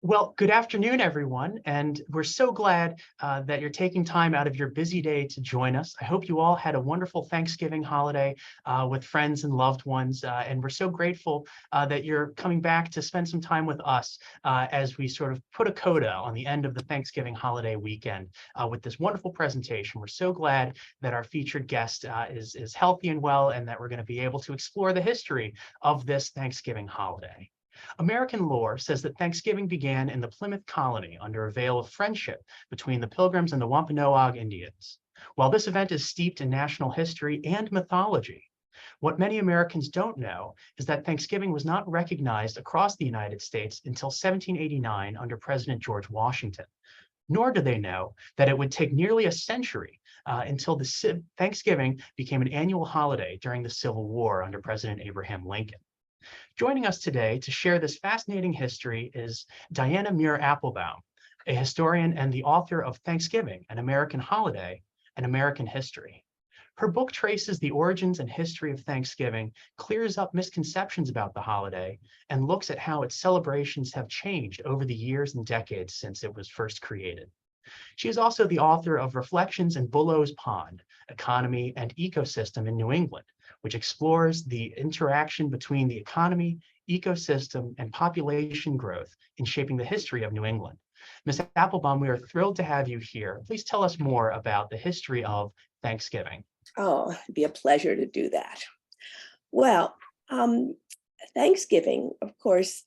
Well, good afternoon, everyone, and we're so glad that you're taking time out of your busy day to join us. I hope you all had a wonderful Thanksgiving holiday with friends and loved ones, and we're so grateful that you're coming back to spend some time with us as we sort of put a coda on the end of the Thanksgiving holiday weekend with this wonderful presentation. We're so glad that our featured guest is healthy and well, and that we're going to be able to explore the history of this Thanksgiving holiday. American lore says that Thanksgiving began in the Plymouth Colony under a veil of friendship between the Pilgrims and the Wampanoag Indians. While this event is steeped in national history and mythology, what many Americans don't know is that Thanksgiving was not recognized across the United States until 1789 under President George Washington. Nor do they know that it would take nearly a century until Thanksgiving became an annual holiday during the Civil War under President Abraham Lincoln. Joining us today to share this fascinating history is Diana Muir Appelbaum, a historian and the author of Thanksgiving, an American Holiday, and American History. Her book traces the origins and history of Thanksgiving, clears up misconceptions about the holiday, and looks at how its celebrations have changed over the years and decades since it was first created. She is also the author of Reflections in Bullow's Pond, Economy and Ecosystem in New England, which explores the interaction between the economy, ecosystem, and population growth in shaping the history of New England. Ms. Appelbaum, we are thrilled to have you here. Please tell us more about the history of Thanksgiving. Oh, it'd be a pleasure to do that. Well, Thanksgiving, of course,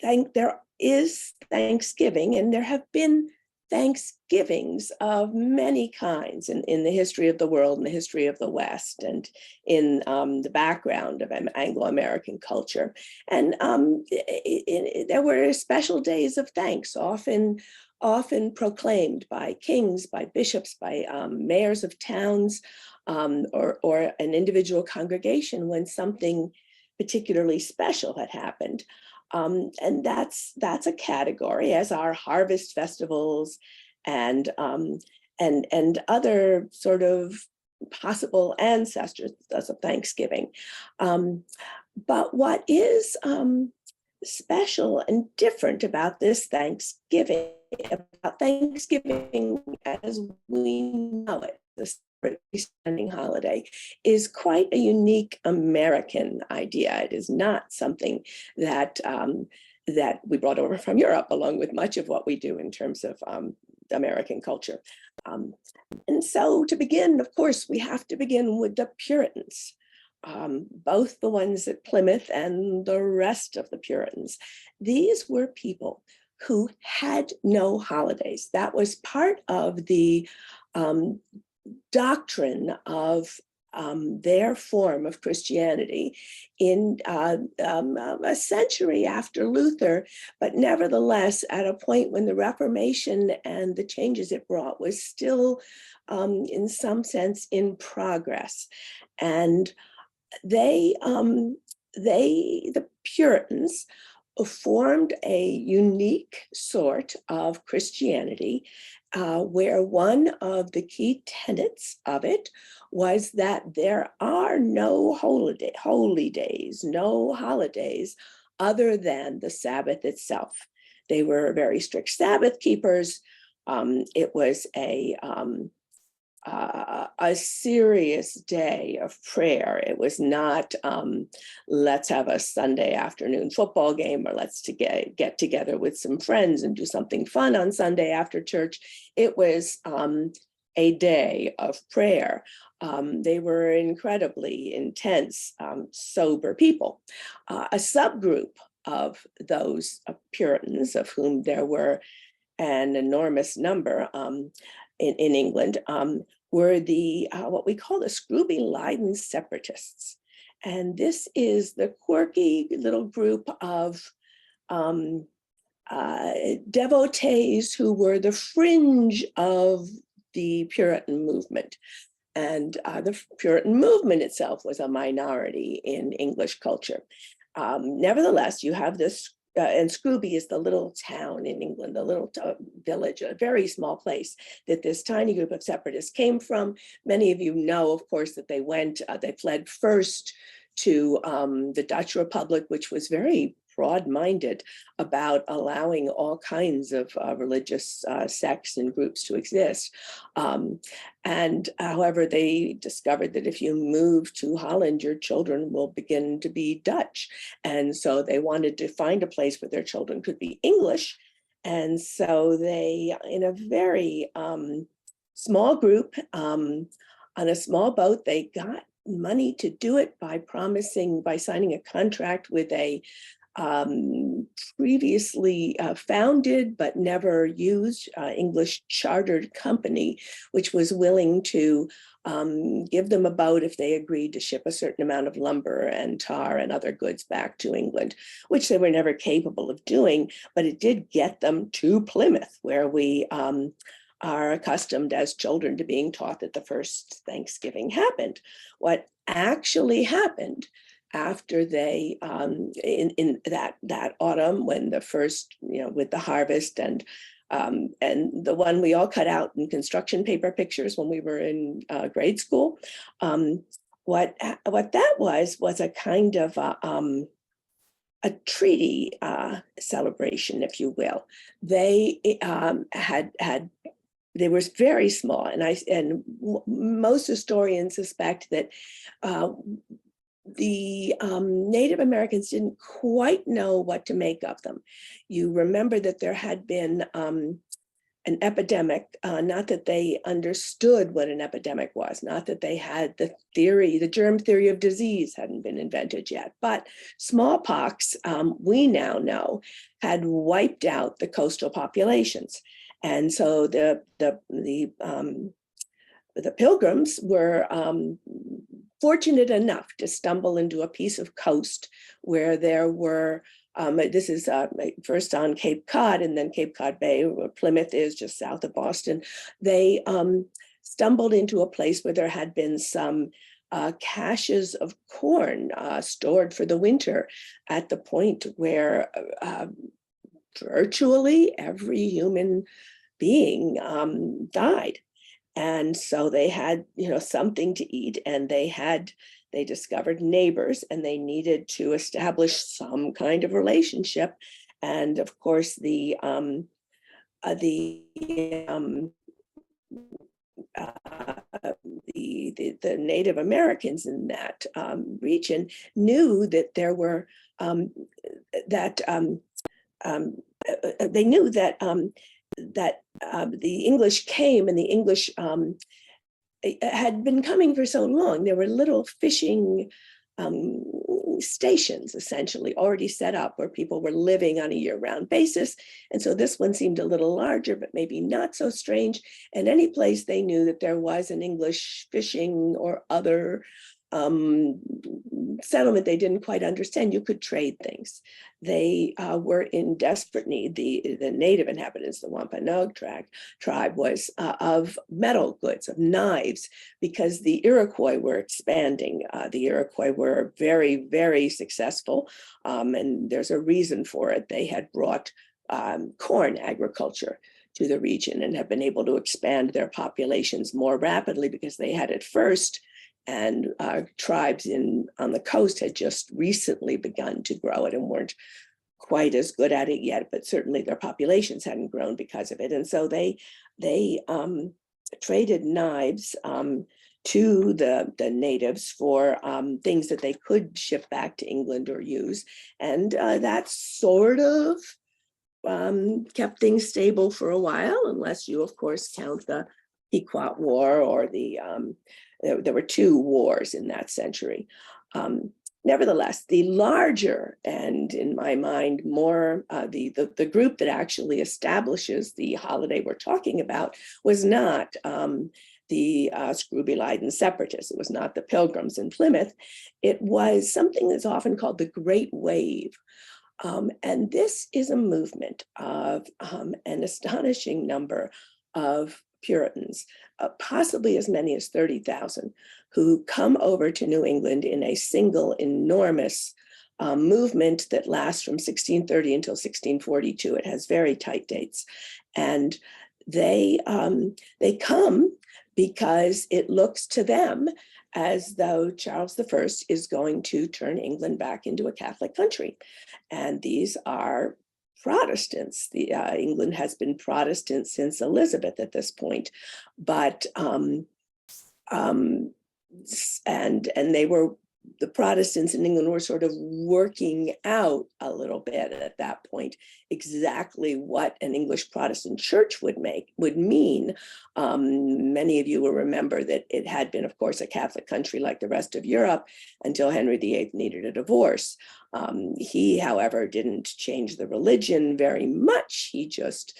there is Thanksgiving, and there have been Thanksgivings of many kinds in the history of the world and the history of the West and in the background of Anglo-American culture. And there were special days of thanks, often proclaimed by kings, by bishops, by mayors of towns, or an individual congregation when something particularly special had happened. And that's a category, as are harvest festivals and other sort of possible ancestors of Thanksgiving. But what is special and different about this Thanksgiving as we know it, this spending holiday, is quite a unique American idea. It is not something that that we brought over from Europe, along with much of what we do in terms of American culture. And so to begin, of course, we have to begin with the Puritans. Both the ones at Plymouth and the rest of the Puritans. These were people who had no holidays. That was part of the doctrine of their form of Christianity in a century after Luther, but nevertheless at a point when the Reformation and the changes it brought was still in some sense in progress. And the Puritans formed a unique sort of Christianity where one of the key tenets of it was that there are no holy days, no holidays other than the Sabbath itself. They were very strict Sabbath keepers. It was a serious day of prayer. It was not, let's have a Sunday afternoon football game, or let's get together with some friends and do something fun on Sunday after church. It was a day of prayer. They were incredibly intense, sober people. A subgroup of those Puritans, of whom there were an enormous number in England, were the what we call the Scrooby-Leyden separatists. And this is the quirky little group of devotees who were the fringe of the Puritan movement. And the Puritan movement itself was a minority in English culture. Nevertheless, you have this, and Scrooby is the little town in England, the little village, a very small place that this tiny group of separatists came from. Many of you know, of course, that they fled first to the Dutch Republic, which was very broad-minded about allowing all kinds of religious sects and groups to exist. And however, they discovered that if you move to Holland, your children will begin to be Dutch. And so they wanted to find a place where their children could be English. And so they, in a very small group, on a small boat, they got money to do it by signing a contract with a previously founded but never used English chartered company, which was willing to give them a boat if they agreed to ship a certain amount of lumber and tar and other goods back to England, which they were never capable of doing, but it did get them to Plymouth, where we are accustomed as children to being taught that the first Thanksgiving happened. What actually happened after they, in that autumn, when the first, with the harvest and the one we all cut out in construction paper pictures when we were in grade school, what that was a kind of a treaty celebration, if you will. They they were very small, and most historians suspect that the Native Americans didn't quite know what to make of them. You remember that there had been an epidemic, not that they understood what an epidemic was, not that they had the germ theory of disease hadn't been invented yet, but smallpox, we now know, had wiped out the coastal populations. And so the Pilgrims were fortunate enough to stumble into a piece of coast where there were, this is first on Cape Cod and then Cape Cod Bay, where Plymouth is just south of Boston. They stumbled into a place where there had been some caches of corn stored for the winter at the point where virtually every human being died. And so they had, something to eat, and they discovered neighbors, and they needed to establish some kind of relationship. And of course, the Native Americans in that region knew that there were they knew that the English came, and the English had been coming for so long. There were little fishing stations essentially already set up where people were living on a year-round basis. And so this one seemed a little larger, but maybe not so strange. And any place they knew that there was an English fishing or other settlement they didn't quite understand, you could trade things. They were in desperate need. The native inhabitants, the Wampanoag tribe, was of metal goods, of knives, because the Iroquois were expanding. The Iroquois were very, very successful, and there's a reason for it. They had brought corn agriculture to the region and have been able to expand their populations more rapidly because they had it first. And tribes on the coast had just recently begun to grow it and weren't quite as good at it yet, but certainly their populations hadn't grown because of it. And so they traded knives to the natives for things that they could ship back to England or use. And that sort of kept things stable for a while, unless you, of course, count the Pequot War or there were two wars in that century. Nevertheless, the larger, and in my mind, more the group that actually establishes the holiday we're talking about was not the Scrooby-Leyden separatists. It was not the Pilgrims in Plymouth. It was something that's often called the Great Wave. And this is a movement of an astonishing number of Puritans, possibly as many as 30,000, who come over to New England in a single enormous movement that lasts from 1630 until 1642. It has very tight dates. And they come because it looks to them as though Charles I is going to turn England back into a Catholic country. And these are Protestants. England has been Protestant since Elizabeth at this point, but and they were, the Protestants in England were sort of working out a little bit at that point exactly what an English Protestant church would mean. Many of you will remember that it had been, of course, a Catholic country like the rest of Europe until Henry VIII needed a divorce. He, however, didn't change the religion very much. He just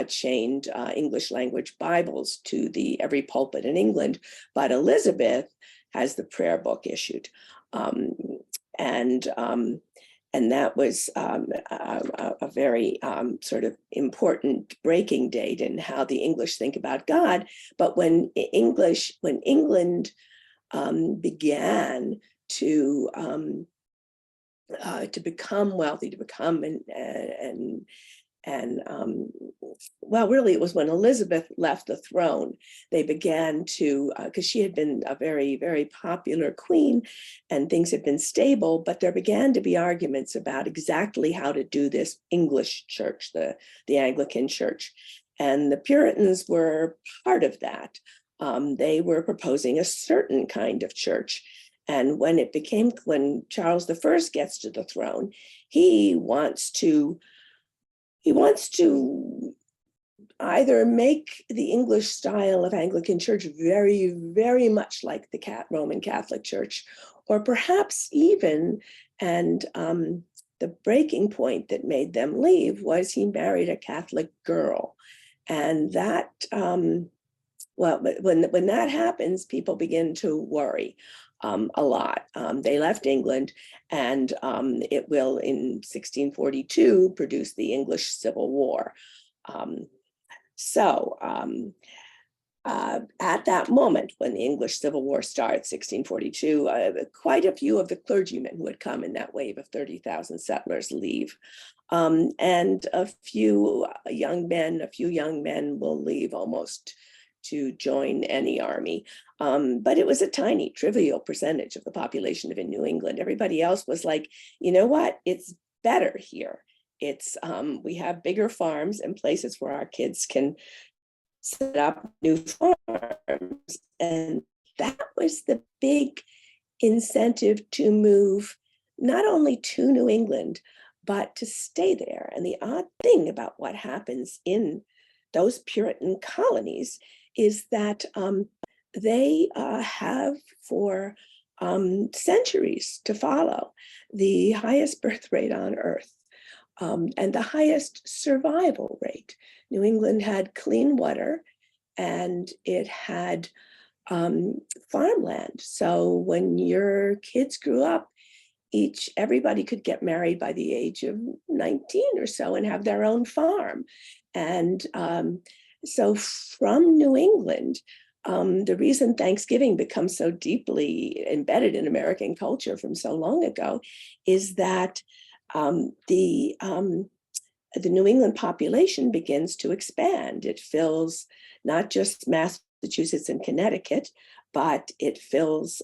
chained English language Bibles to every pulpit in England. But Elizabeth has the prayer book issued. And that was a very sort of important breaking date in how the English think about God. But when England began to become wealthy, to become well, really, it was when Elizabeth left the throne, they began to, because she had been a very, very popular queen and things had been stable, but there began to be arguments about exactly how to do this English church, the Anglican church. And the Puritans were part of that. They were proposing a certain kind of church. And when Charles I gets to the throne, he wants to either make the English style of Anglican church very, very much like the Roman Catholic Church, or perhaps even, and the breaking point that made them leave was he married a Catholic girl. And that, well, when that happens, people begin to worry a lot. They left England, and it will, in 1642, produce the English Civil War. At that moment, when the English Civil War starts, 1642, quite a few of the clergymen who had come in that wave of 30,000 settlers leave. And a few young men will leave almost to join any army. But it was a tiny, trivial percentage of the population of New England. Everybody else was like, you know what? It's better here. We have bigger farms and places where our kids can set up new farms. And that was the big incentive to move not only to New England, but to stay there. And the odd thing about what happens in those Puritan colonies is that they have for centuries to follow the highest birth rate on earth and the highest survival rate. New England had clean water and it had farmland. So when your kids grew up, everybody could get married by the age of 19 or so and have their own farm. And so from New England, the reason Thanksgiving becomes so deeply embedded in American culture from so long ago is that the New England population begins to expand. It fills not just Massachusetts and Connecticut, but it spills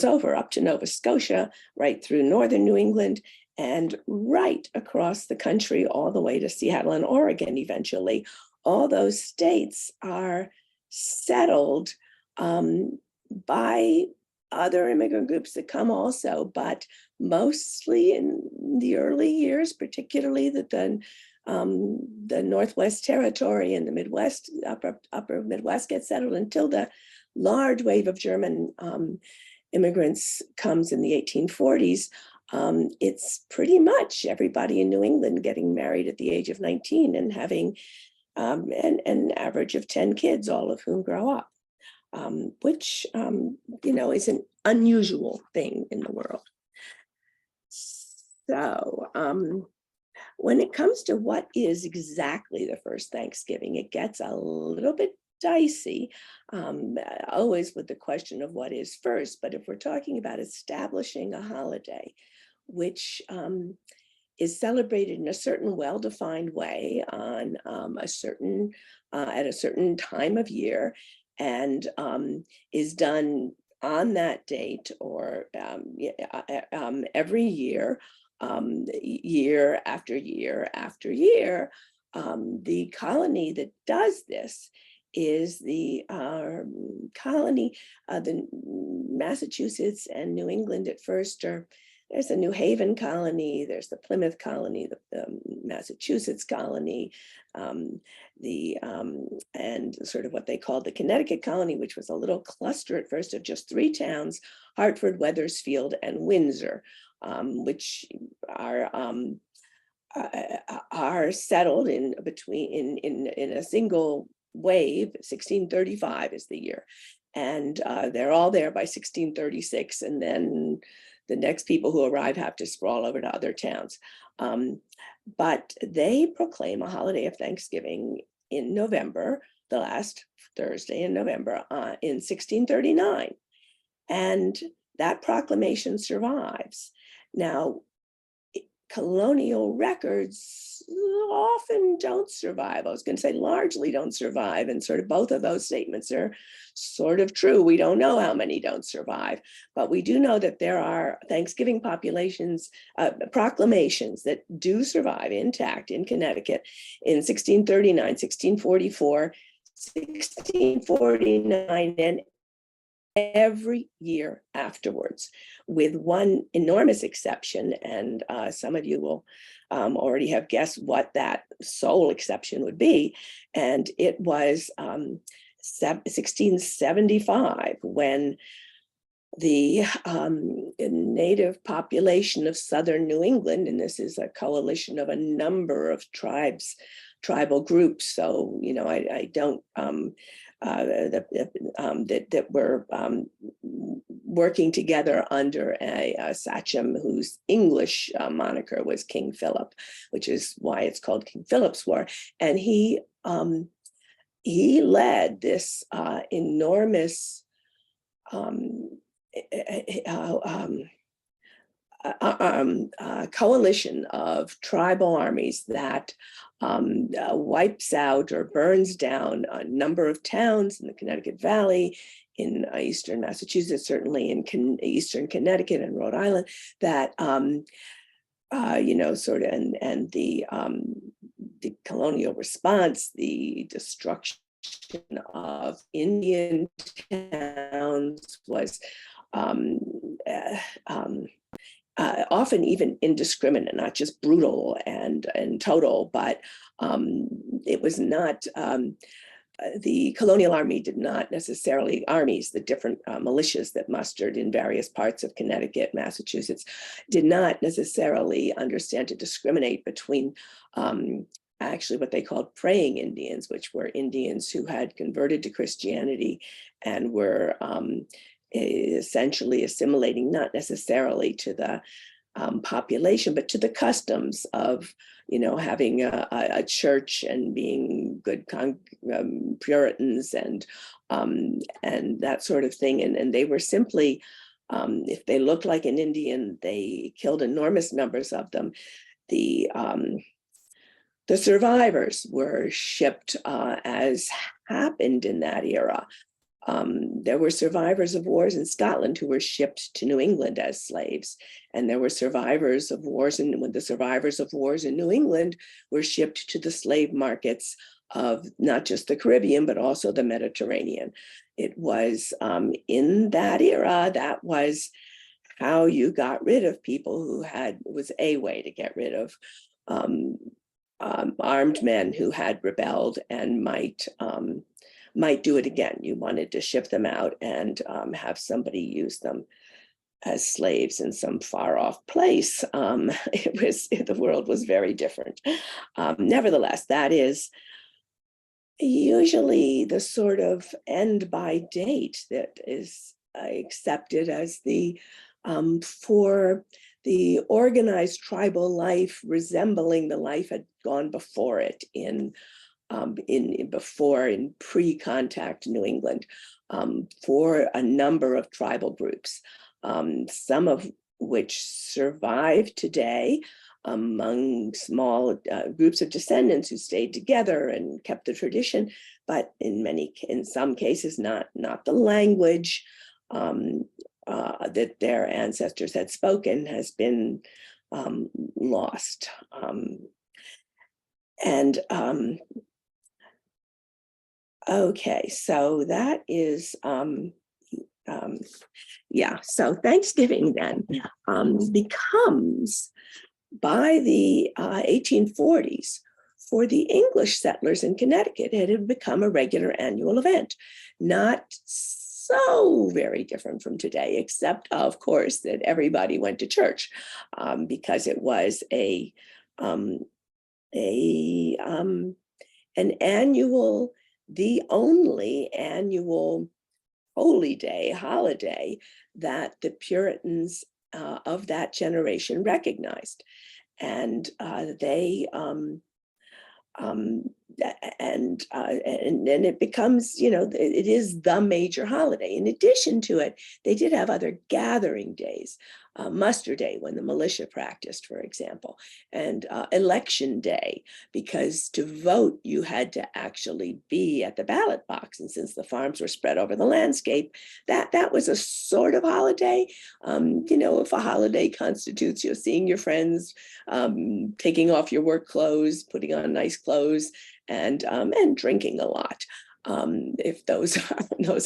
over up to Nova Scotia, right through northern New England, and right across the country, all the way to Seattle and Oregon eventually. All those states are settled by other immigrant groups that come also, but mostly in the early years, particularly the Northwest Territory and the Midwest, upper Midwest get settled until the large wave of German immigrants comes in the 1840s. It's pretty much everybody in New England getting married at the age of 19 and having an average of 10 kids, all of whom grow up, which, is an unusual thing in the world. So when it comes to what is exactly the first Thanksgiving, it gets a little bit dicey, always with the question of what is first. But if we're talking about establishing a holiday, which is celebrated in a certain well-defined way on at a certain time of year, and is done on that date or every year, year after year after year. The colony that does this is the colony, the Massachusetts and New England at first are, there's the New Haven colony, there's the Plymouth colony, the Massachusetts colony, and sort of what they called the Connecticut colony, which was a little cluster at first of just 3 towns, Hartford, Wethersfield, and Windsor, which are settled in between in a single wave. 1635 is the year, and they're all there by 1636, and then the next people who arrive have to sprawl over to other towns. But they proclaim a holiday of Thanksgiving in November, the last Thursday in November, in 1639, and that proclamation survives. Now, colonial records often don't survive. I was going to say largely don't survive, and sort of both of those statements are sort of true. We don't know how many don't survive, but we do know that there are Thanksgiving proclamations that do survive intact in Connecticut in 1639, 1644, 1649, and every year afterwards, with one enormous exception. And some of you will already have guessed what that sole exception would be. And it was 1675, when the native population of southern New England, and this is a coalition of a number of tribal groups. So, you know, I don't that were working together under a sachem whose English moniker was King Philip, which is why it's called King Philip's War. And he led this enormous coalition of tribal armies that wipes out or burns down a number of towns in the Connecticut Valley, in eastern Massachusetts, certainly in eastern Connecticut and Rhode Island, that you know, sort of, and the colonial response, the destruction of Indian towns was often even indiscriminate, not just brutal and total, but it was not, the colonial army did not necessarily, armies, the different militias that mustered in various parts of Connecticut, Massachusetts, did not necessarily understand to discriminate between actually what they called praying Indians, which were Indians who had converted to Christianity and were essentially assimilating, not necessarily to the population, but to the customs of, you know, having a church and being good Puritans and that sort of thing. And they were simply, if they looked like an Indian, they killed enormous numbers of them. The survivors were shipped, as happened in that era. There were survivors of wars in Scotland who were shipped to New England as slaves. And there were survivors of wars, and when the survivors of wars in New England were shipped to the slave markets of not just the Caribbean, but also the Mediterranean. It was in that era, that was how you got rid of people who was a way to get rid of armed men who had rebelled and might do it again. You wanted to ship them out and have somebody use them as slaves in some far off place. The world was very different. Nevertheless, that is usually the sort of end by date that is accepted as the for the organized tribal life resembling the life had gone before it in pre-contact New England, for a number of tribal groups, some of which survive today, among small groups of descendants who stayed together and kept the tradition, but in some cases, not the language that their ancestors had spoken has been lost. Okay, so that is so Thanksgiving then becomes, by the 1840s, for the English settlers in Connecticut, it had become a regular annual event, not so very different from today, except of course that everybody went to church because it was the only annual holiday that the Puritans of that generation recognized. And and it becomes, it is the major holiday. In addition to it, they did have other gathering days, muster day when the militia practiced, for example, and election day, because to vote, you had to actually be at the ballot box. And since the farms were spread over the landscape, that was a sort of holiday. If a holiday constitutes you seeing your friends, taking off your work clothes, putting on nice clothes, and drinking a lot. If those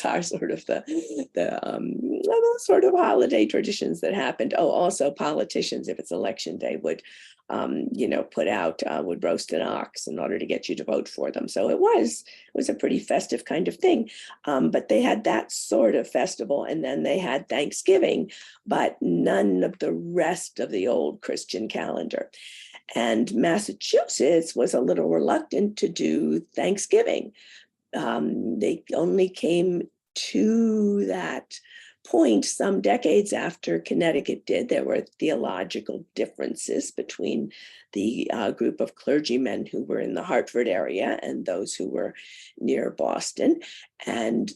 are sort of the sort of holiday traditions that happened. Oh, also politicians, if it's election day, would would roast an ox in order to get you to vote for them. So it was a pretty festive kind of thing. But they had that sort of festival, and then they had Thanksgiving, but none of the rest of the old Christian calendar. And Massachusetts was a little reluctant to do Thanksgiving. They only came to that point some decades after Connecticut did. There were theological differences between the group of clergymen who were in the Hartford area and those who were near Boston. And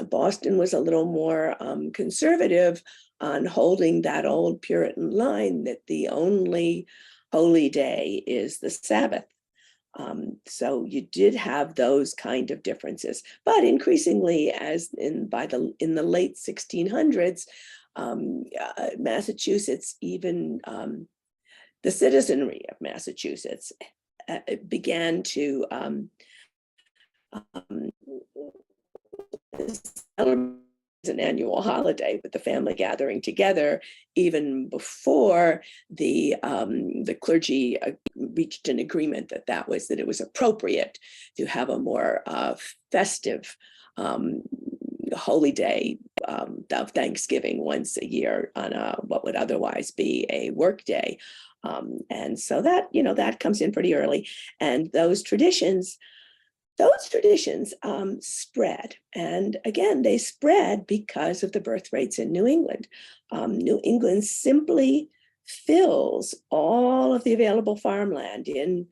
Boston was a little more conservative on holding that old Puritan line that the only holy day is the Sabbath. So you did have those kind of differences, but increasingly, in the late 1600s, Massachusetts, even the citizenry of Massachusetts, began to celebrate an annual holiday with the family gathering together, even before the clergy reached an agreement that it was appropriate to have a more festive holy day of Thanksgiving once a year on what would otherwise be a work day. And so that comes in pretty early. And those traditions spread. And again, they spread because of the birth rates in New England. New England simply fills all of the available farmland in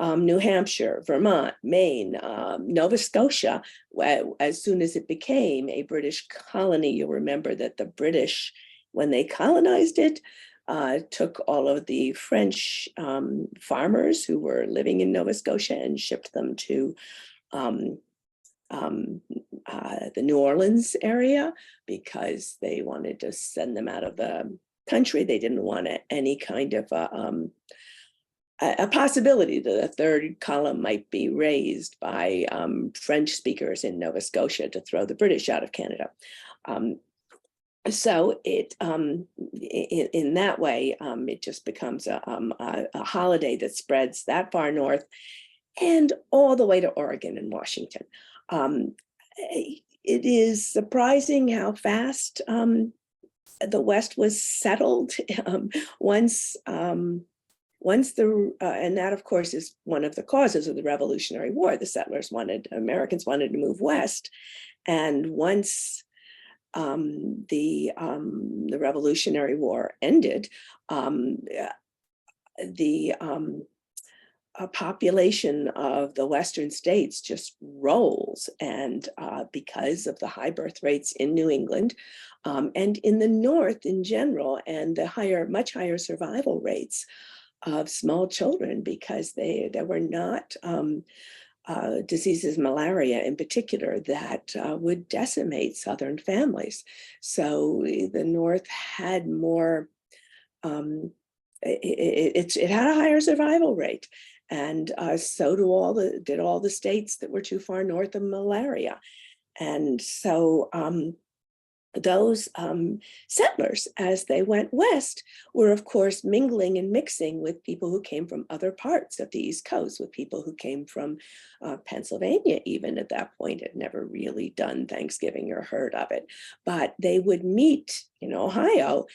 New Hampshire, Vermont, Maine, Nova Scotia. As soon as it became a British colony, you'll remember that the British, when they colonized it, took all of the French farmers who were living in Nova Scotia and shipped them to the New Orleans area because they wanted to send them out of the country. They didn't want any kind of a possibility that a third column might be raised by French speakers in Nova Scotia to throw the British out of Canada. So it, in that way, it just becomes a holiday that spreads that far north and all the way to Oregon and Washington. It is surprising how fast the West was settled once and that, of course, is one of the causes of the Revolutionary War. The Americans wanted to move west, and once the Revolutionary War ended, the population of the Western states just rolls. And because of the high birth rates in New England and in the North in general, and the much higher survival rates of small children, because there were not diseases, malaria in particular, that would decimate Southern families. So the North had more, it had a higher survival rate. And so did all the states that were too far north of malaria. And so those settlers, as they went west, were of course mingling and mixing with people who came from other parts of the East Coast, with people who came from Pennsylvania. Even at that point had never really done Thanksgiving or heard of it, but they would meet in Ohio,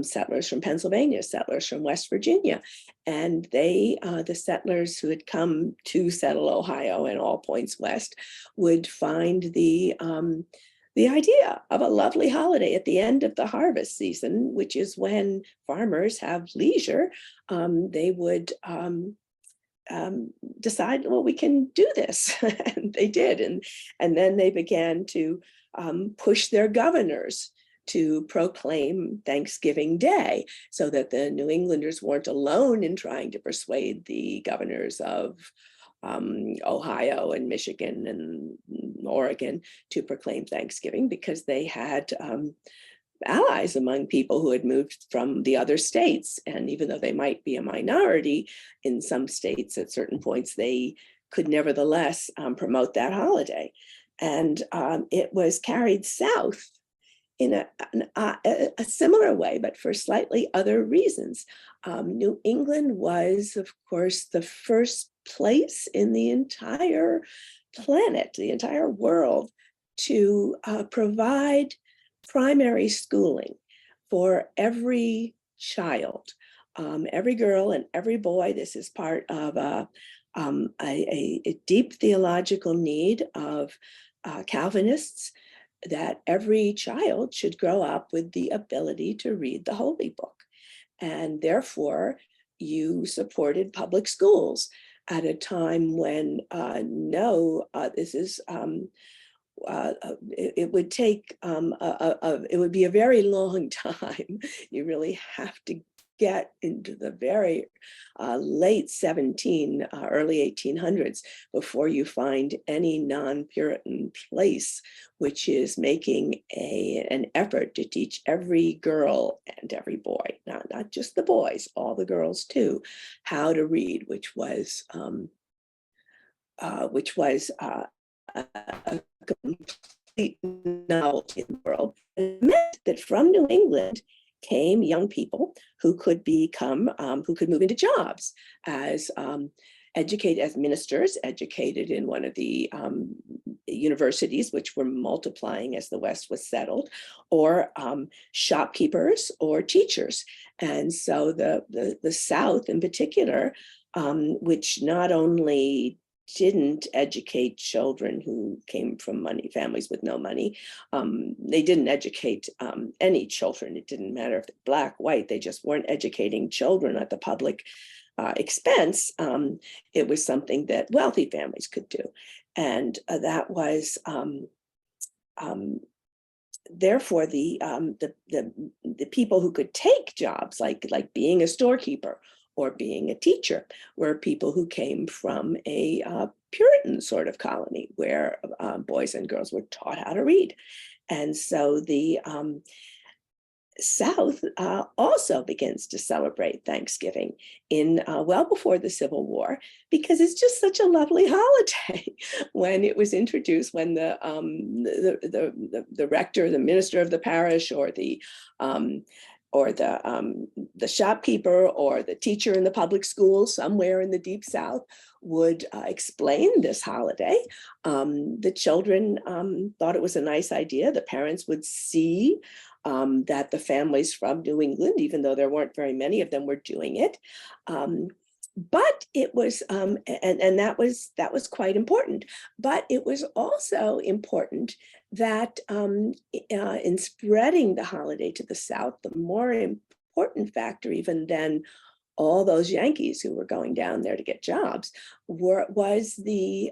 settlers from Pennsylvania, settlers from West Virginia, and the settlers who had come to settle Ohio and all points west would find the idea of a lovely holiday at the end of the harvest season, which is when farmers have leisure. They would decide, well, we can do this. And they did. And then they began to push their governors to proclaim Thanksgiving Day, so that the New Englanders weren't alone in trying to persuade the governors of Ohio and Michigan and Oregon to proclaim Thanksgiving, because they had allies among people who had moved from the other states. And even though they might be a minority in some states at certain points, they could nevertheless promote that holiday. And it was carried south in a similar way, but for slightly other reasons. New England was, of course, the first place in the entire planet, the entire world, to provide primary schooling for every child, every girl and every boy. This is part of a deep theological need of Calvinists, that every child should grow up with the ability to read the Holy Book. And therefore, you supported public schools at a time when it would take, it would be a very long time. You really have to get into the very late early 1800s before you find any non-Puritan place which is making an effort to teach every girl and every boy, not just the boys, all the girls too, how to read, which was a complete novelty in the world. It meant that from New England came young people who could move into jobs as educated as ministers, educated in one of the universities, which were multiplying as the West was settled, or shopkeepers or teachers. And so the South in particular, which not only didn't educate children who came from families with no money. They didn't educate any children. It didn't matter if they're black, white, they just weren't educating children at the public expense. It was something that wealthy families could do. And that was, therefore, the people who could take jobs like being a storekeeper or being a teacher were people who came from a Puritan sort of colony where boys and girls were taught how to read. And so the South also begins to celebrate Thanksgiving in well before the Civil War, because it's just such a lovely holiday. When it was introduced, when the rector, the minister of the parish, or the shopkeeper or the teacher in the public school somewhere in the Deep South would explain this holiday. The children thought it was a nice idea. The parents would see that the families from New England, even though there weren't very many of them, were doing it. But it was, and that was quite important. But it was also important that in spreading the holiday to the South, the more important factor even than all those Yankees who were going down there to get jobs was the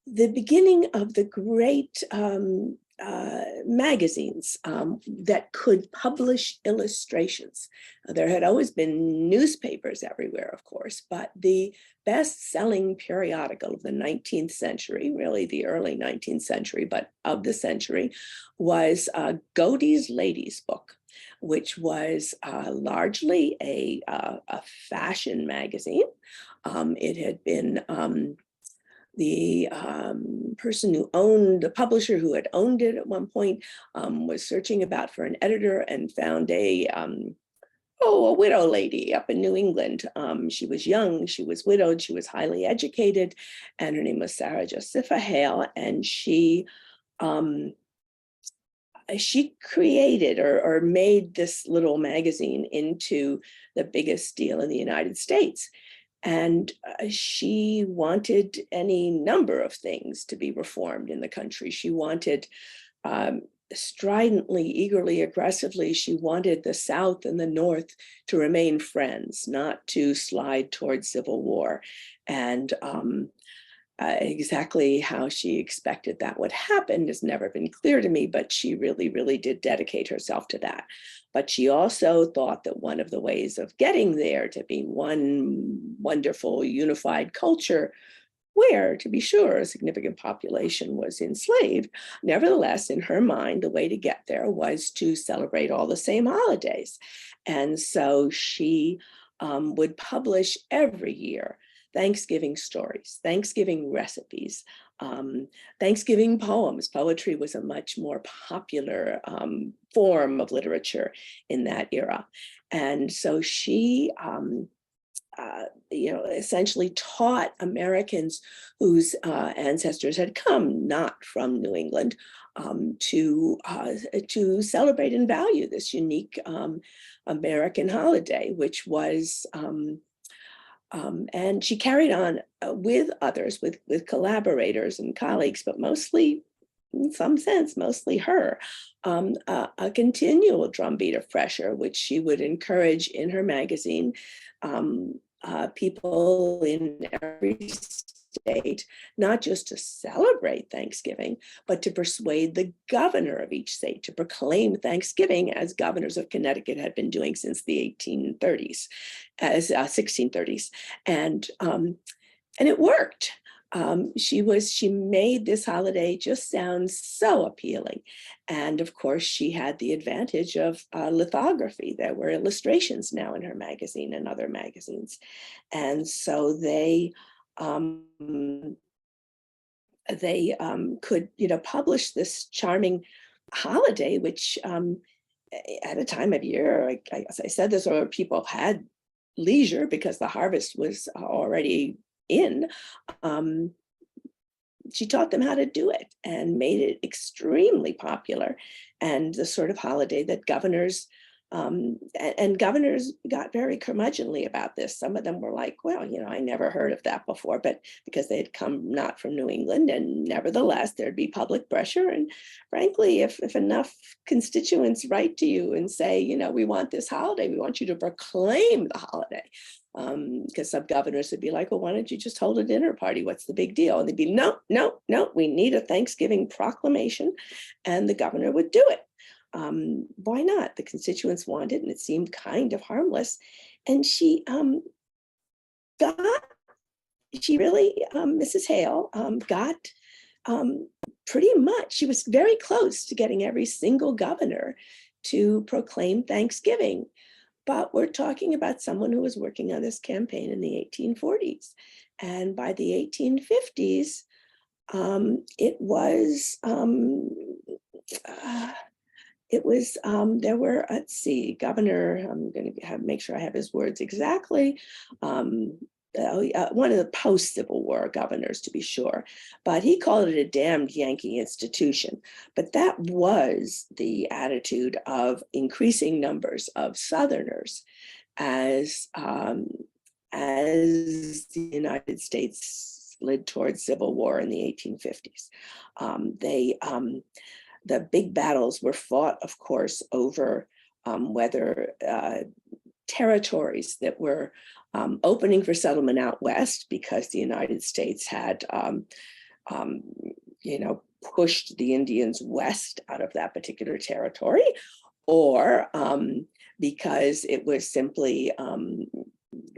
beginning of the great magazines that could publish illustrations. There had always been newspapers everywhere, of course, but the best-selling periodical of the 19th century, really the early 19th century, but of the century, was Godey's Lady's Book, which was largely a fashion magazine. It had been the person who owned, the publisher who had owned it at one point, was searching about for an editor and found a widow lady up in New England. She was young, she was widowed, she was highly educated, and her name was Sarah Josepha Hale, and she created or made this little magazine into the biggest deal in the United States. And she wanted any number of things to be reformed in the country. She wanted stridently, eagerly, aggressively, she wanted the South and the North to remain friends, not to slide towards civil war. And exactly how she expected that would happen has never been clear to me, but she really, really did dedicate herself to that. But she also thought that one of the ways of getting there to be one wonderful unified culture, where, to be sure, a significant population was enslaved, nevertheless, in her mind, the way to get there was to celebrate all the same holidays. And so she would publish every year Thanksgiving stories, Thanksgiving recipes, Thanksgiving poems. Poetry was a much more popular form of literature in that era. And so she essentially taught Americans whose ancestors had come not from New England to celebrate and value this unique American holiday, which was, and she carried on with others, with collaborators and colleagues, but mostly, in some sense, mostly her, a continual drumbeat of pressure, which she would encourage in her magazine. People in every state, not just to celebrate Thanksgiving, but to persuade the governor of each state to proclaim Thanksgiving, as governors of Connecticut had been doing since the 1830s, as 1630s, and it worked. She made this holiday just sound so appealing. And of course, she had the advantage of lithography. There were illustrations now in her magazine and other magazines. And so they could, publish this charming holiday, which at a time of year, as I said, this where people had leisure because the harvest was already in. She taught them how to do it and made it extremely popular, and the sort of holiday that governors and governors got very curmudgeonly about this. Some of them were like, well, I never heard of that before, but because they had come not from New England, and nevertheless, there'd be public pressure. And frankly, if enough constituents write to you and say, we want this holiday, we want you to proclaim the holiday. Because some governors would be like, well, why don't you just hold a dinner party? What's the big deal? And they'd be, no, we need a Thanksgiving proclamation. And the governor would do it. Why not? The constituents wanted, and it seemed kind of harmless. And she really, Mrs. Hale, got pretty much, she was very close to getting every single governor to proclaim Thanksgiving. But we're talking about someone who was working on this campaign in the 1840s. And by the 1850s, there were, let's see, Governor, I'm going to make sure I have his words exactly, one of the post-Civil War governors, to be sure, but he called it a damned Yankee institution. But that was the attitude of increasing numbers of Southerners as the United States slid towards civil war in the 1850s. The big battles were fought, of course, over whether territories that were opening for settlement out west because the United States had, pushed the Indians west out of that particular territory, or because it was simply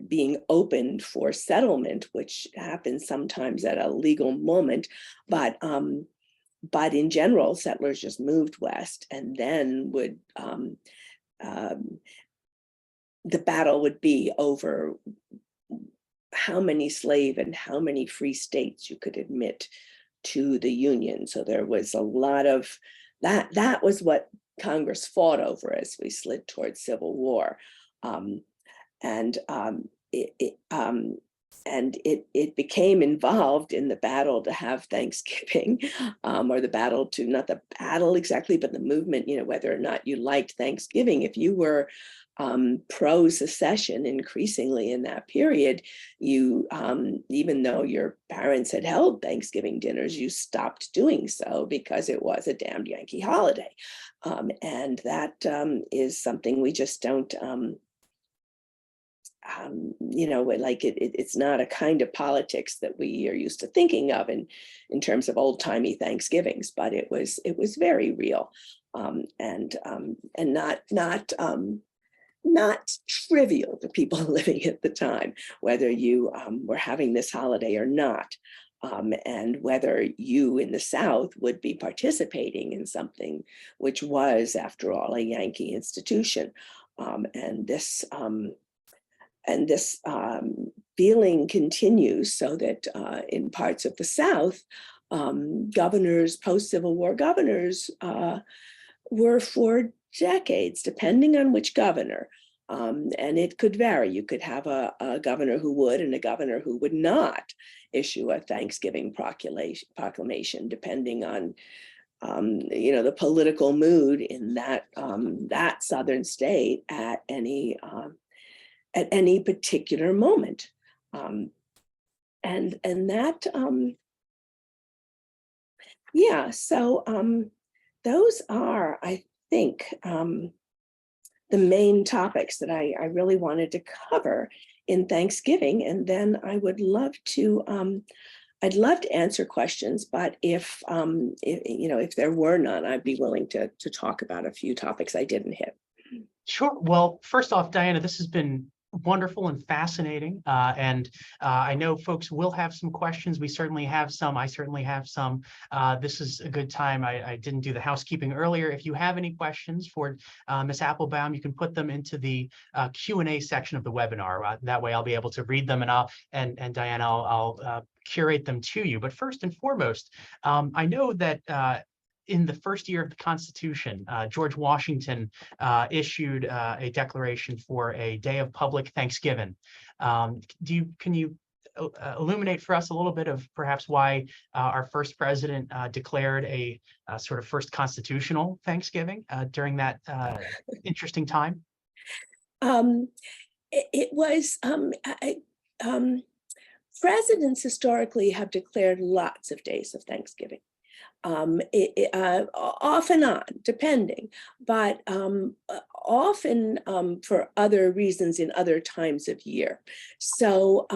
being opened for settlement, which happens sometimes at a legal moment, but in general, settlers just moved west, and then would the battle would be over how many slave and how many free states you could admit to the Union. So there was a lot of that. That was what Congress fought over as we slid towards Civil War. It became involved in the battle to have Thanksgiving, or the battle to, not the battle exactly, but the movement, whether or not you liked Thanksgiving. If you were pro-secession increasingly in that period, you, even though your parents had held Thanksgiving dinners, you stopped doing so because it was a damned Yankee holiday. And that is something we just don't, it's not a kind of politics that we are used to thinking of in terms of old-timey Thanksgivings, but it was very real, and not trivial to people living at the time, whether you were having this holiday or not, and whether you in the South would be participating in something which was, after all, a Yankee institution. And this feeling continues, so that in parts of the South, governors, post-Civil War governors, were for decades, depending on which governor, and it could vary. You could have a governor who would and a governor who would not issue a Thanksgiving proclamation, depending on the political mood in that southern state at any particular moment, and that so those are, I think, the main topics that I really wanted to cover in Thanksgiving. And then I would love to, I'd love to answer questions, but if there were none, I'd be willing to talk about a few topics I didn't hit. Sure. Well, first off, Diana, this has been wonderful and fascinating. And I know folks will have some questions. We certainly have some. I certainly have some. This is a good time. I didn't do the housekeeping earlier. If you have any questions for Ms. Appelbaum, you can put them into the Q&A section of the webinar. That way I'll be able to read them, and Diana, I'll curate them to you. But first and foremost, I know that in the first year of the Constitution, George Washington issued a declaration for a day of public Thanksgiving. Can you illuminate for us a little bit of perhaps why our first president declared a sort of first constitutional Thanksgiving during that interesting time? It was presidents historically have declared lots of days of Thanksgiving. Off and on, depending, but often for other reasons in other times of year. So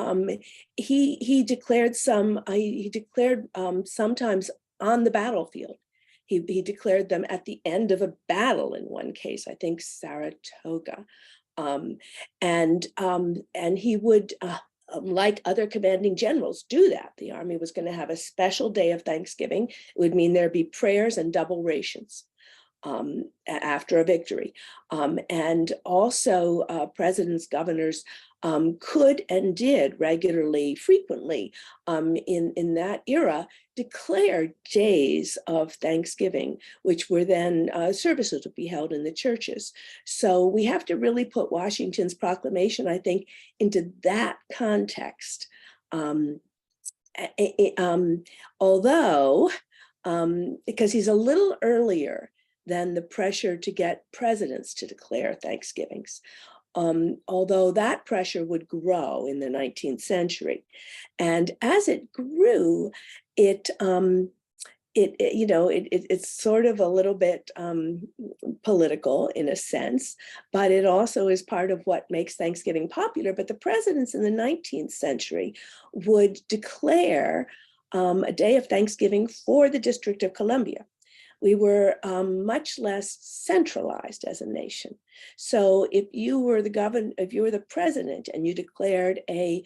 he declared some. He declared sometimes on the battlefield. He declared them at the end of a battle. In one case, I think Saratoga, and he would. Like other commanding generals, do that. The Army was going to have a special day of Thanksgiving. It would mean there'd be prayers and double rations after a victory. And also presidents, governors could and did regularly, frequently in that era, declare days of Thanksgiving, which were then services would be held in the churches. So we have to really put Washington's proclamation, I think, into that context. Although, because he's a little earlier than the pressure to get presidents to declare Thanksgivings. Although that pressure would grow in the 19th century. And as it grew, it it's sort of a little bit political in a sense, but it also is part of what makes Thanksgiving popular. But the presidents in the 19th century would declare a day of Thanksgiving for the District of Columbia. We were much less centralized as a nation. So if you were the president and you declared a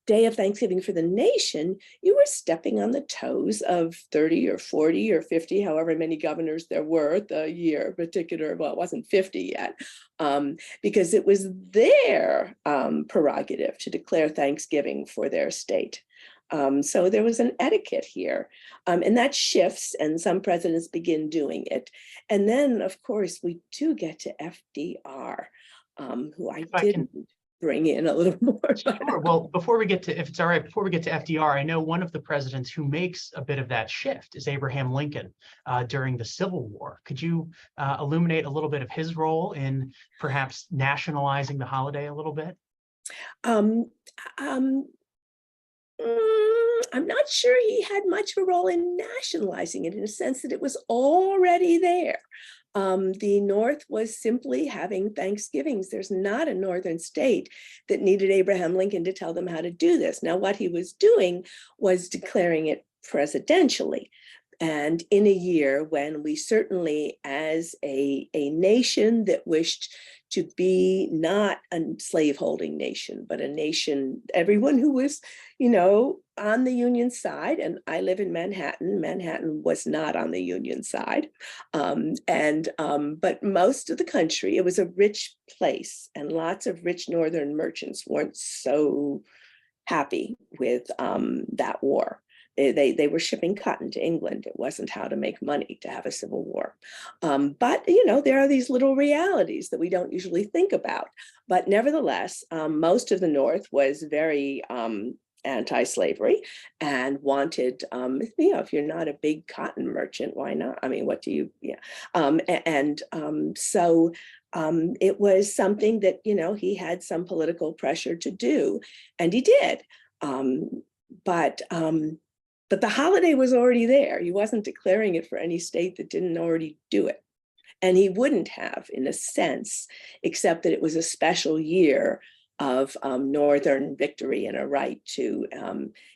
day of Thanksgiving for the nation, you were stepping on the toes of 30 or 40 or 50, however many governors there were the year particular. Well, it wasn't 50 yet, because it was their prerogative to declare Thanksgiving for their state. So there was an etiquette here, and that shifts, and some presidents begin doing it. And then, of course, we do get to FDR, who I didn't bring in a little more. Sure. Well, before we get to, if it's all right, before we get to FDR, I know one of the presidents who makes a bit of that shift is Abraham Lincoln during the Civil War. Could you illuminate a little bit of his role in perhaps nationalizing the holiday a little bit? I'm not sure he had much of a role in nationalizing it, in a sense that it was already there. The North was simply having Thanksgivings. There's not a northern state that needed Abraham Lincoln to tell them how to do this. Now, what he was doing was declaring it presidentially. And in a year when we certainly, as a nation that wished to be not a slaveholding nation, but a nation, everyone who was, on the Union side, and I live in Manhattan. Manhattan was not on the Union side. But most of the country, it was a rich place, and lots of rich Northern merchants weren't so happy with that war. They were shipping cotton to England. It wasn't how to make money to have a civil war. But, there are these little realities that we don't usually think about. But nevertheless, most of the North was very anti-slavery and wanted, if you're not a big cotton merchant, why not? I mean, what do you, so it was something that, he had some political pressure to do, and he did. But the holiday was already there. He wasn't declaring it for any state that didn't already do it. And he wouldn't have, in a sense, except that it was a special year of Northern victory and a right to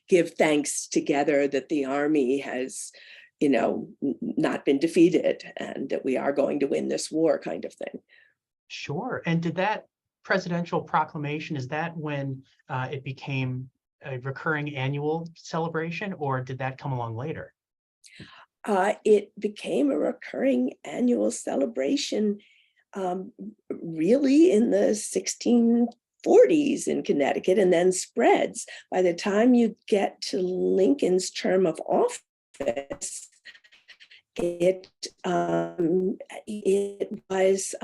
give thanks together that the army has, not been defeated and that we are going to win this war, kind of thing. Sure. And did that presidential proclamation, is that when it became a recurring annual celebration, or did that come along later? It became a recurring annual celebration really in the 1640s in Connecticut, and then spreads. By the time you get to Lincoln's term of office, it was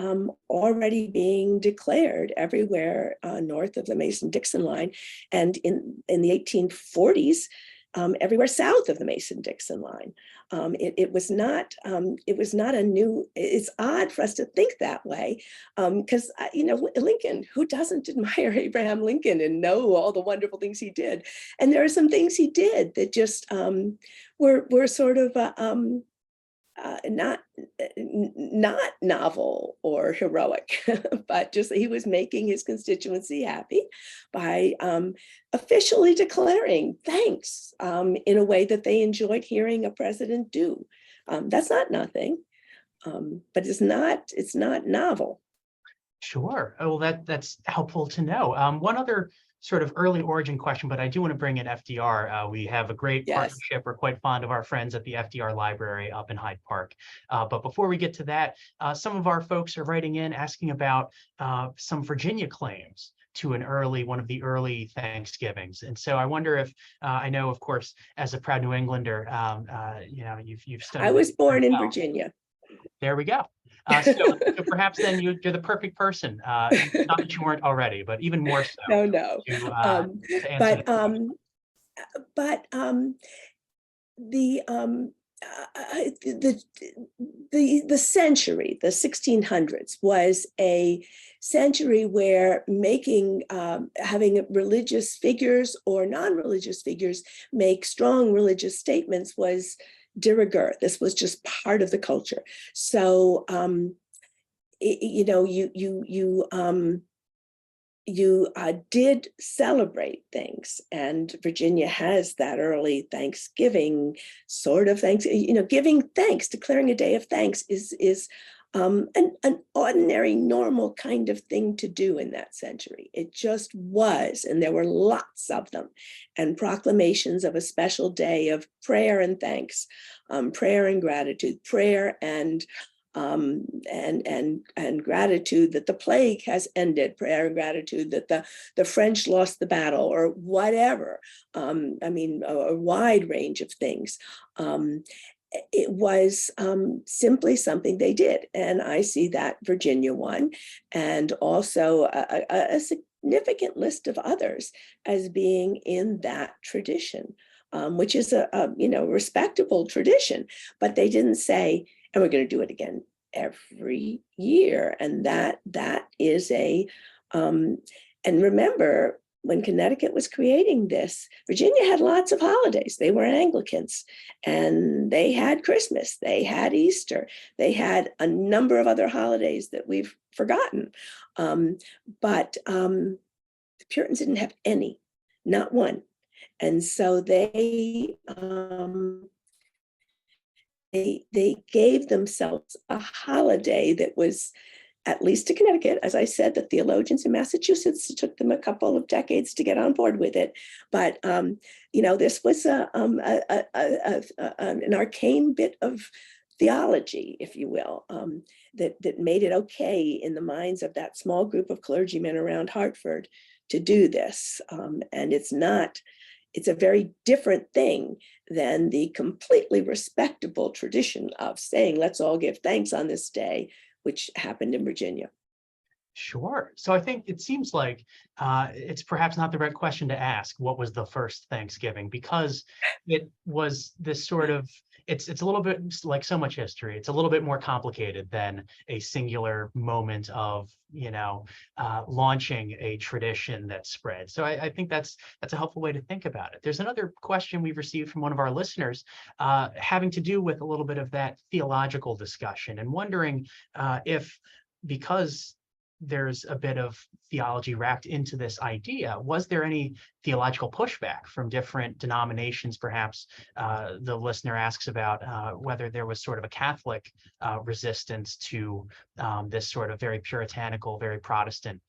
already being declared everywhere north of the Mason-Dixon line, and in the 1840s, everywhere south of the Mason-Dixon line. It was not a new. It's odd for us to think that way, because Lincoln. Who doesn't admire Abraham Lincoln and know all the wonderful things he did? And there are some things he did that just were sort of not novel or heroic, but just he was making his constituency happy by officially declaring thanks in a way that they enjoyed hearing a president do. That's not nothing, but it's not novel. Sure. Oh, well, that's helpful to know. One other sort of early origin question, but I do want to bring in FDR. We have a great partnership. We're quite fond of our friends at the FDR Library up in Hyde Park. But before we get to that, some of our folks are writing in asking about some Virginia claims to one of the early Thanksgivings. And so I wonder if, I know, of course, as a proud New Englander, you've studied. I was born in Virginia. There we go. So perhaps then you're the perfect person. Not that you weren't already, but even more so. No. To answer the century, the 1600s, was a century where having religious figures or non-religious figures make strong religious statements was de rigueur. This was just part of the culture. So, you know, you did celebrate things, and Virginia has that early Thanksgiving sort of thanks, you know, giving thanks, declaring a day of thanks is an ordinary, normal kind of thing to do in that century. It just was, and there were lots of them, and proclamations of a special day of prayer and thanks, prayer and gratitude, prayer and gratitude that the plague has ended, prayer and gratitude that the French lost the battle, or whatever. I mean, a wide range of things. It was simply something they did. And I see that Virginia one, and also a significant list of others as being in that tradition, which is a you know, respectable tradition. But they didn't say, and we're going to do it again every year. And that is a, and remember, when Connecticut was creating this, Virginia had lots of holidays. They were Anglicans, and they had Christmas, they had Easter, they had a number of other holidays that we've forgotten. But the Puritans didn't have any, not one. And so they gave themselves a holiday that was, at least to Connecticut, as I said, the theologians in Massachusetts, it took them a couple of decades to get on board with it. But you know, this was an arcane bit of theology, if you will, that made it okay in the minds of that small group of clergymen around Hartford to do this. And it's a very different thing than the completely respectable tradition of saying, let's all give thanks on this day, which happened in Virginia. Sure. So I think it seems like it's perhaps not the right question to ask, what was the first Thanksgiving? Because it was this sort of, it's a little bit like so much history. It's a little bit more complicated than a singular moment of, you know, launching a tradition that spread. So I think that's a helpful way to think about it. There's another question we've received from one of our listeners having to do with a little bit of that theological discussion, and wondering if, because there's a bit of theology wrapped into this idea, was there any theological pushback from different denominations? Perhaps the listener asks about whether there was sort of a Catholic resistance to this sort of very puritanical, very Protestant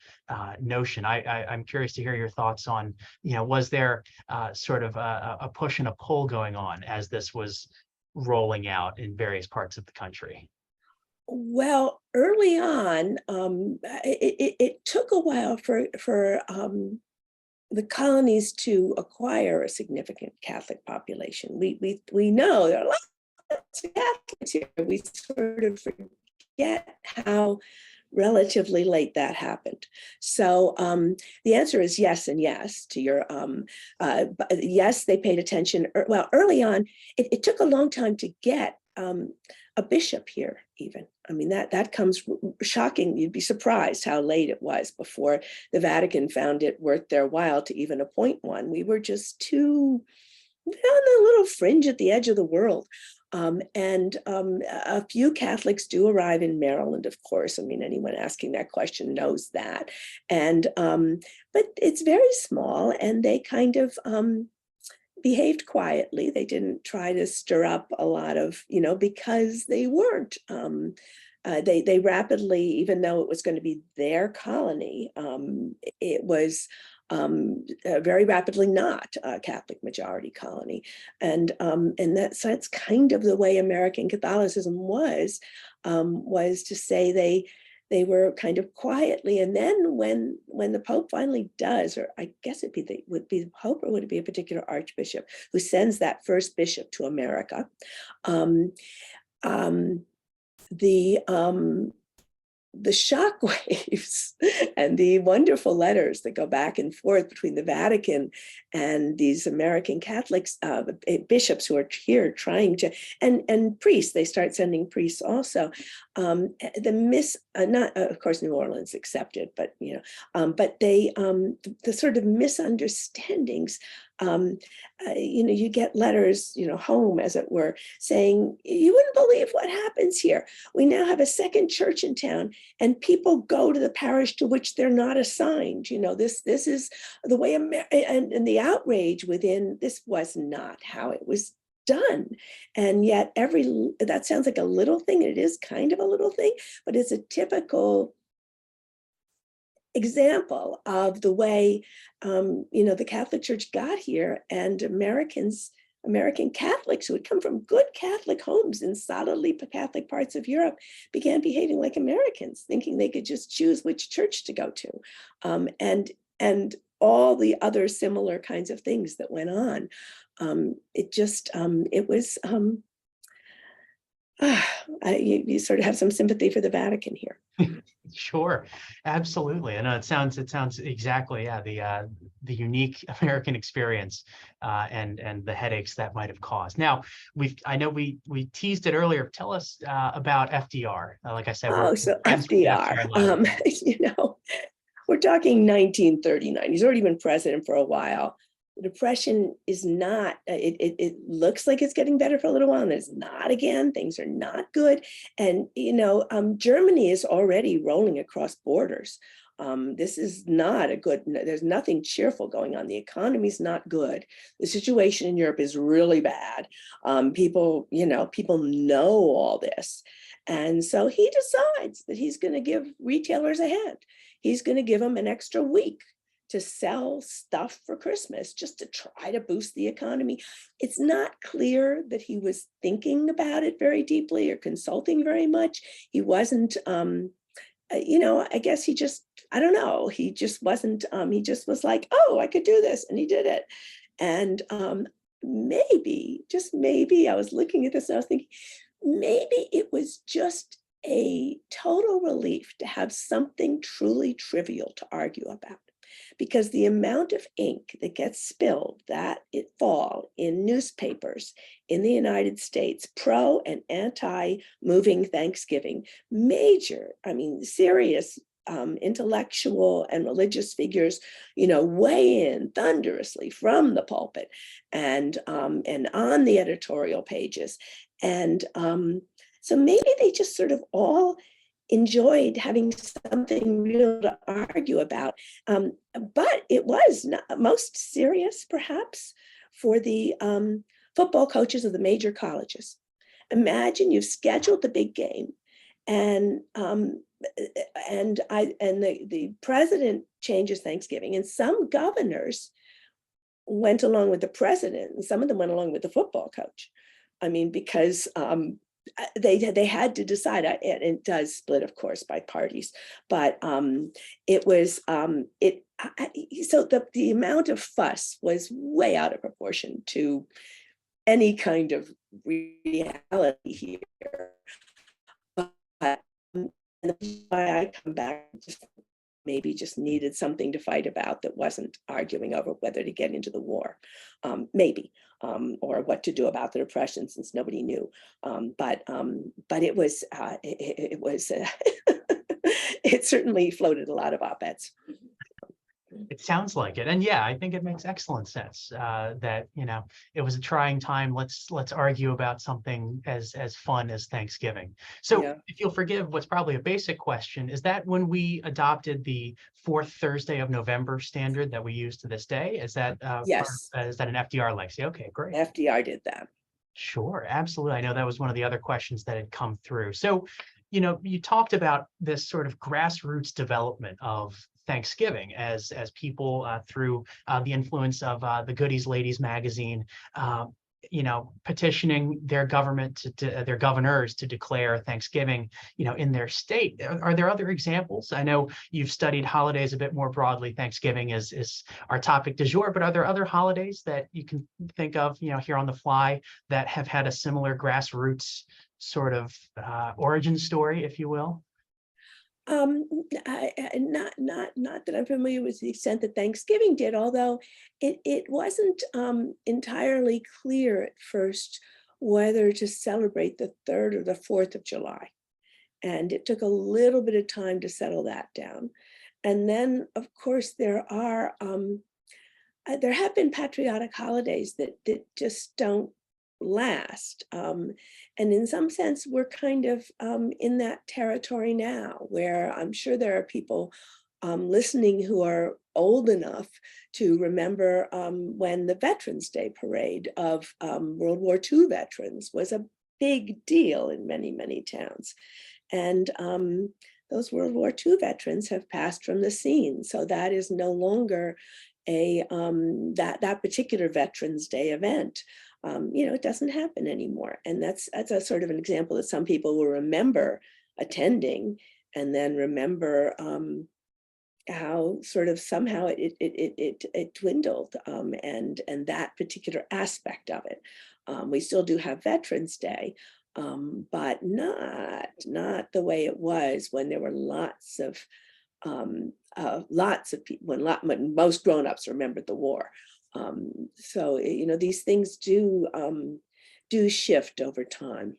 notion. I'm curious to hear your thoughts on, you know, was there sort of a push and a pull going on as this was rolling out in various parts of the country? Well, early on, it took a while for the colonies to acquire a significant Catholic population. We know there are lots of Catholics here. We sort of forget how relatively late that happened. So the answer is yes and yes to your, yes, they paid attention. Well, early on, it took a long time to get a bishop here even. I mean, that comes shocking. You'd be surprised how late it was before the Vatican found it worth their while to even appoint one. We were just too on the little fringe at the edge of the world. And a few Catholics do arrive in Maryland, of course. I mean, anyone asking that question knows that. And but it's very small, and they kind of behaved quietly. They didn't try to stir up a lot of, you know, because they weren't. They rapidly, even though it was going to be their colony, it was very rapidly not a Catholic majority colony. And that's kind of the way American Catholicism was to say they were kind of quietly. And then when the Pope finally does, or I guess would be the Pope, or would it be a particular archbishop who sends that first bishop to America, the shockwaves and the wonderful letters that go back and forth between the Vatican and these American Catholics, bishops who are here trying to, and priests, they start sending priests also. The not, of course, New Orleans accepted, but but they, the sort of misunderstandings, you get letters, home, as it were, saying, you wouldn't believe what happens here. We now have a second church in town, and people go to the parish to which they're not assigned. This is the way, and the outrage within this was not how it was done. And yet that sounds like a little thing, and it is kind of a little thing, but it's a typical example of the way the Catholic Church got here, and American Catholics who had come from good Catholic homes in solidly Catholic parts of Europe began behaving like Americans, thinking they could just choose which church to go to, and all the other similar kinds of things that went on. It was, you sort of have some sympathy for the Vatican here. Sure, absolutely. I know it sounds exactly, the unique American experience, and the headaches that might have caused. Now, I know we teased it earlier. Tell us about FDR. Like I said, we're So friends with FDR, we're talking 1939. He's already been president for a while. The Depression is not, it looks like it's getting better for a little while, and it's not again. Things are not good. And, Germany is already rolling across borders. This is not there's nothing cheerful going on. The economy's not good. The situation in Europe is really bad. People know all this. And so he decides that he's going to give retailers a hand. He's going to give them an extra week to sell stuff for Christmas, just to try to boost the economy. It's not clear that he was thinking about it very deeply or consulting very much. He wasn't, I guess I don't know, he just wasn't, he just was like, oh, I could do this, and he did it. And maybe, just maybe, I was looking at this and I was thinking, maybe it was just a total relief to have something truly trivial to argue about. Because the amount of ink that gets spilled that fall in newspapers in the United States, pro and anti moving Thanksgiving, serious intellectual and religious figures, weigh in thunderously from the pulpit and on the editorial pages. And so maybe they just sort of all enjoyed having something real to argue about. But it was most serious, perhaps, for the football coaches of the major colleges. Imagine you've scheduled the big game, and the president changes Thanksgiving, and some governors went along with the president, and some of them went along with the football coach. Because they had to decide, and it does split, of course, by parties, but it was so the amount of fuss was way out of proportion to any kind of reality here. But that's why I come back, maybe just needed something to fight about that wasn't arguing over whether to get into the war, or what to do about the Depression, since nobody knew. But it was it certainly floated a lot of op-eds. It sounds like it. And yeah, I think it makes excellent sense that, it was a trying time. Let's argue about something as fun as Thanksgiving. So yeah. If you'll forgive what's probably a basic question, is that when we adopted the fourth Thursday of November standard that we use to this day? Is that yes? Is that an FDR legacy? Okay, great. FDR did that. Sure, absolutely. I know that was one of the other questions that had come through. So, you talked about this sort of grassroots development of Thanksgiving as people through the influence of the Goodies Ladies magazine, petitioning their government their governors to declare Thanksgiving, in their state. Are there other examples? I know you've studied holidays a bit more broadly. Thanksgiving is our topic du jour, but are there other holidays that you can think of, here on the fly, that have had a similar grassroots sort of origin story, if you will? Not that I'm familiar with the extent that Thanksgiving did, although it wasn't entirely clear at first whether to celebrate the 3rd or the 4th of July. And it took a little bit of time to settle that down. And then, of course, there have been patriotic holidays that just don't last. And in some sense, we're kind of in that territory now, where I'm sure there are people listening who are old enough to remember when the Veterans Day parade of World War II veterans was a big deal in many, many towns. And those World War II veterans have passed from the scene. So that is no longer that particular Veterans Day event. It doesn't happen anymore. And that's a sort of an example that some people will remember attending, and then remember how sort of somehow it dwindled, and that particular aspect of it. We still do have Veterans Day, but not the way it was when there were lots of people, when most grown-ups remembered the war. So these things do shift over time.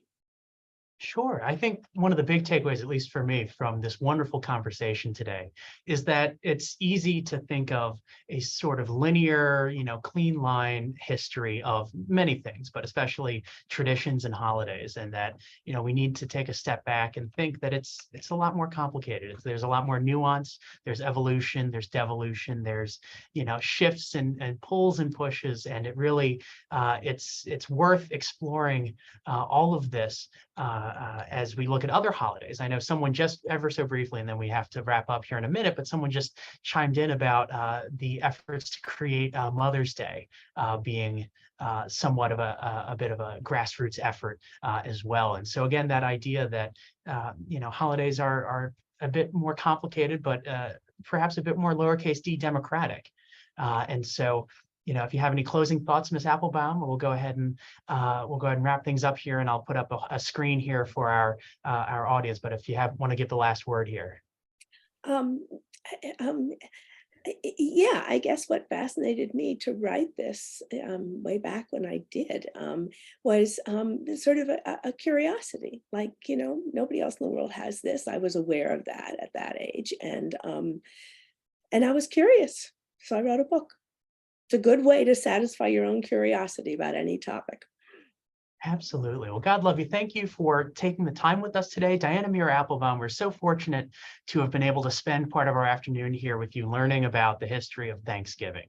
Sure. I think one of the big takeaways, at least for me, from this wonderful conversation today, is that it's easy to think of a sort of linear, clean line history of many things, but especially traditions and holidays, and that, we need to take a step back and think that it's a lot more complicated. There's a lot more nuance. There's evolution, there's devolution, there's, shifts and pulls and pushes, and it really, it's worth exploring all of this as we look at other holidays. I know someone just ever so briefly, and then we have to wrap up here in a minute, but someone just chimed in about the efforts to create Mother's Day being somewhat of a bit of a grassroots effort as well. And so again, that idea that, holidays are a bit more complicated, but perhaps a bit more lowercase d democratic. And so, if you have any closing thoughts, Ms. Appelbaum, we'll go ahead and wrap things up here, and I'll put up a screen here for our audience. But if you want to give the last word here. Yeah, I guess what fascinated me to write this way back when I did was sort of a curiosity. Like, nobody else in the world has this. I was aware of that at that age, and I was curious, so I wrote a book. It's a good way to satisfy your own curiosity about any topic. Absolutely. Well, God love you. Thank you for taking the time with us today. Diana Muir Appelbaum, we're so fortunate to have been able to spend part of our afternoon here with you learning about the history of Thanksgiving.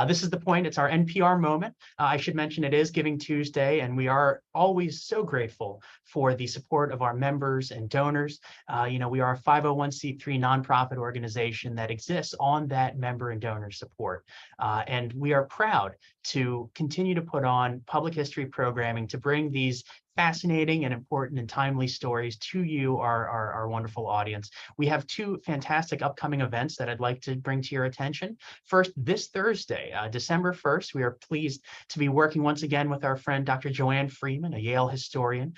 This is the point. It's our NPR moment. I should mention it is Giving Tuesday, and we are always so grateful for the support of our members and donors. We are a 501c3 nonprofit organization that exists on that member and donor support. And we are proud to continue to put on public history programming to bring these fascinating and important and timely stories to you, our wonderful audience. We have two fantastic upcoming events that I'd like to bring to your attention. First, this Thursday, December 1st, we are pleased to be working once again with our friend, Dr. Joanne Freeman, a Yale historian,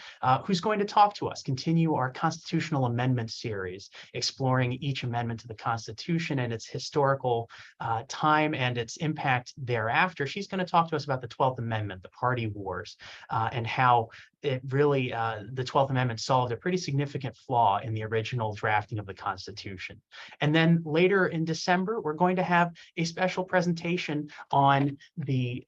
who's going to talk to us, continue our constitutional amendment series, exploring each amendment to the Constitution and its historical time and its impact thereafter. She's going to talk to us about the 12th Amendment, the party wars, and how it really, the 12th Amendment solved a pretty significant flaw in the original drafting of the Constitution. And then later in December, we're going to have a special presentation on the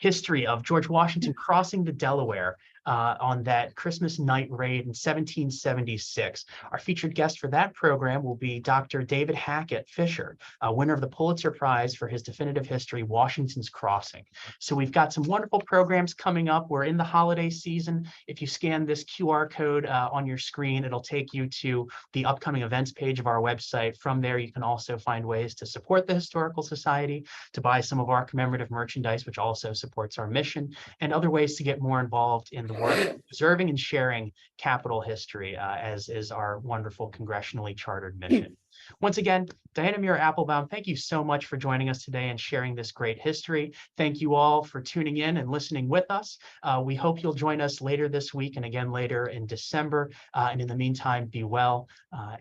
history of George Washington crossing the Delaware on that Christmas night raid in 1776. Our featured guest for that program will be Dr. David Hackett Fisher, winner of the Pulitzer Prize for his definitive history, Washington's Crossing. So we've got some wonderful programs coming up. We're in the holiday season. If you scan this QR code on your screen, it'll take you to the upcoming events page of our website. From there, you can also find ways to support the Historical Society, to buy some of our commemorative merchandise, which also supports our mission, and other ways to get more involved in the work of preserving and sharing Capitol history, as is our wonderful congressionally chartered mission. Once again, Diana Muir Appelbaum, thank you so much for joining us today and sharing this great history. Thank you all for tuning in and listening with us. We hope you'll join us later this week and again later in December. And in the meantime, be well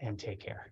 and take care.